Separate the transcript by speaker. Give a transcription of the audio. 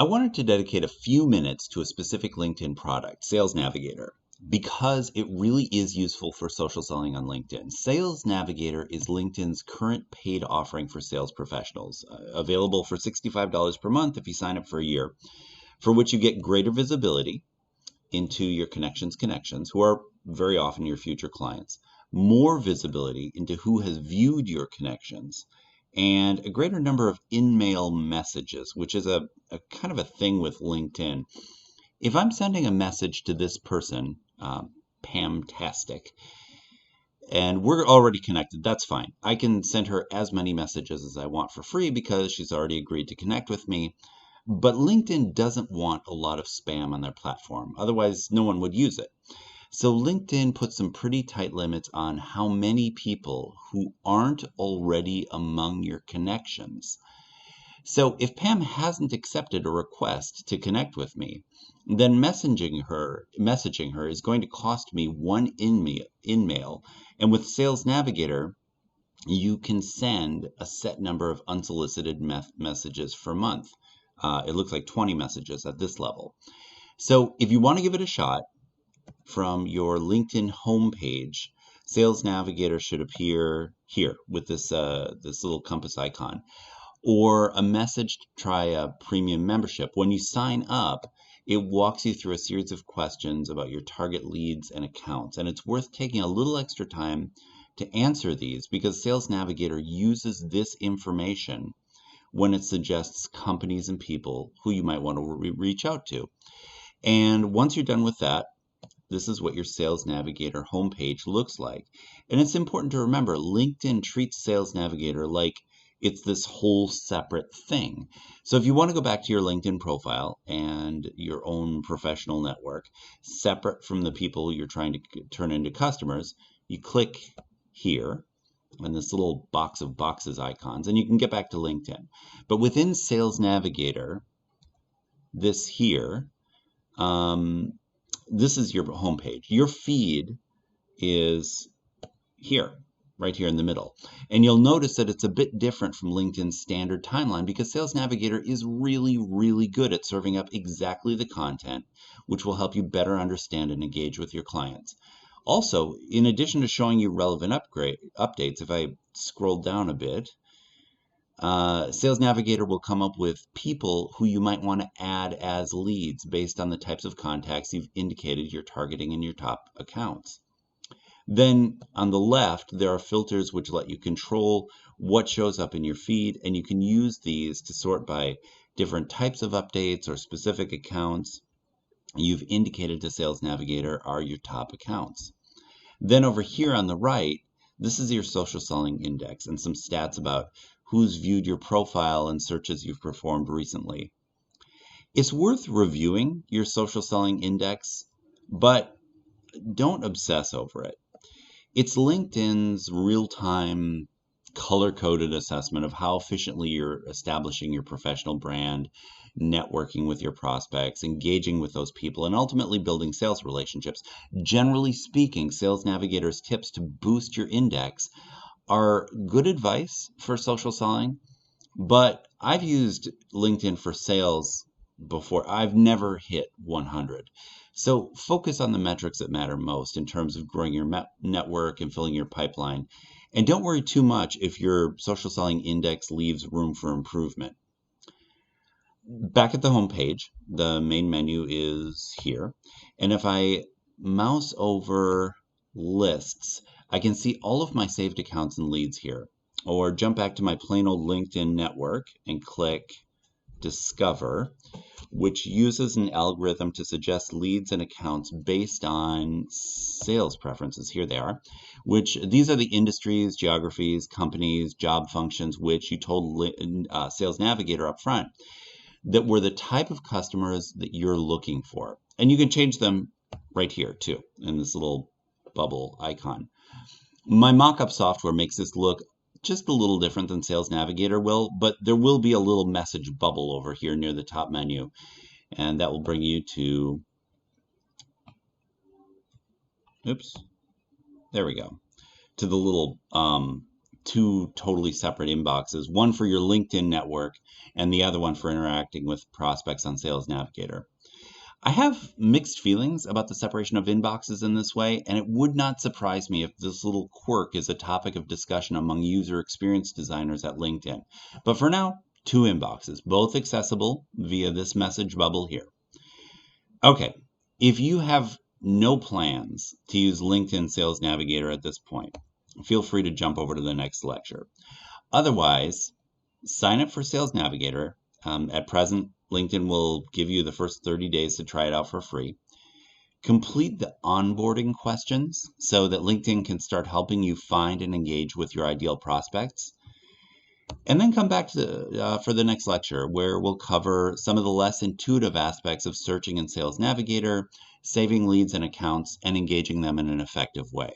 Speaker 1: I wanted to dedicate a few minutes to a specific LinkedIn product, Sales Navigator, because it really is useful for social selling on LinkedIn. Sales Navigator is LinkedIn's current paid offering for sales professionals, available for $65 per month if you sign up for a year, for which you get greater visibility into your connections, who are very often your future clients, more visibility into who has viewed your connections, and a greater number of in-mail messages, which is a kind of a thing with LinkedIn. If I'm sending a message to this person, Pamtastic, and we're already connected, that's fine. I can send her as many messages as I want for free because she's already agreed to connect with me. But LinkedIn doesn't want a lot of spam on their platform. Otherwise, no one would use it. So LinkedIn puts some pretty tight limits on how many people who aren't already among your connections. So if Pam hasn't accepted a request to connect with me, then messaging her is going to cost me one in-mail. And with Sales Navigator, you can send a set number of unsolicited messages per month. It looks like 20 messages at this level. So if you want to give it a shot, from your LinkedIn homepage, Sales Navigator should appear here with this little compass icon, or a message to try a premium membership. When you sign up, it walks you through a series of questions about your target leads and accounts, and it's worth taking a little extra time to answer these because Sales Navigator uses this information when it suggests companies and people who you might want to reach out to. And once you're done with that, this is what your Sales Navigator homepage looks like. And it's important to remember, LinkedIn treats Sales Navigator like it's this whole separate thing. So if you want to go back to your LinkedIn profile and your own professional network, separate from the people you're trying to turn into customers, you click here and this little box of boxes icons, and you can get back to LinkedIn. But within Sales Navigator, this here, this is your homepage. Your feed is here, right here in the middle. And you'll notice that it's a bit different from LinkedIn's standard timeline because Sales Navigator is really, really good at serving up exactly the content which will help you better understand and engage with your clients. Also, in addition to showing you relevant updates, if I scroll down a bit, Sales Navigator will come up with people who you might want to add as leads based on the types of contacts you've indicated you're targeting in your top accounts. Then on the left, there are filters which let you control what shows up in your feed, and you can use these to sort by different types of updates or specific accounts you've indicated to Sales Navigator are your top accounts. Then over here on the right, this is your social selling index and some stats about who's viewed your profile and searches you've performed recently. It's worth reviewing your social selling index, but don't obsess over it. It's LinkedIn's real-time, color-coded assessment of how efficiently you're establishing your professional brand, networking with your prospects, engaging with those people, and ultimately building sales relationships. Generally speaking, Sales Navigator's tips to boost your index are good advice for social selling, but I've used LinkedIn for sales before. I've never hit 100. So focus on the metrics that matter most in terms of growing your network and filling your pipeline. And don't worry too much if your social selling index leaves room for improvement. Back at the home page, the main menu is here. And if I mouse over lists, I can see all of my saved accounts and leads here. Or jump back to my plain old LinkedIn network and click Discover, which uses an algorithm to suggest leads and accounts based on sales preferences. Here they are, which these are the industries, geographies, companies, job functions, which you told Sales Navigator up front that were the type of customers that you're looking for. And you can change them right here too, in this little bubble icon. My mock-up software makes this look just a little different than Sales Navigator will, but there will be a little message bubble over here near the top menu, and that will bring you to, oops, there we go, to the little two totally separate inboxes, one for your LinkedIn network and the other one for interacting with prospects on Sales Navigator. I have mixed feelings about the separation of inboxes in this way, and it would not surprise me if this little quirk is a topic of discussion among user experience designers at LinkedIn. But for now, two inboxes, both accessible via this message bubble here. Okay, if you have no plans to use LinkedIn Sales Navigator at this point, feel free to jump over to the next lecture. Otherwise, sign up for Sales Navigator. At present, LinkedIn will give you the first 30 days to try it out for free. Complete the onboarding questions so that LinkedIn can start helping you find and engage with your ideal prospects. And then come back to for the next lecture, where we'll cover some of the less intuitive aspects of searching in Sales Navigator, saving leads and accounts, and engaging them in an effective way.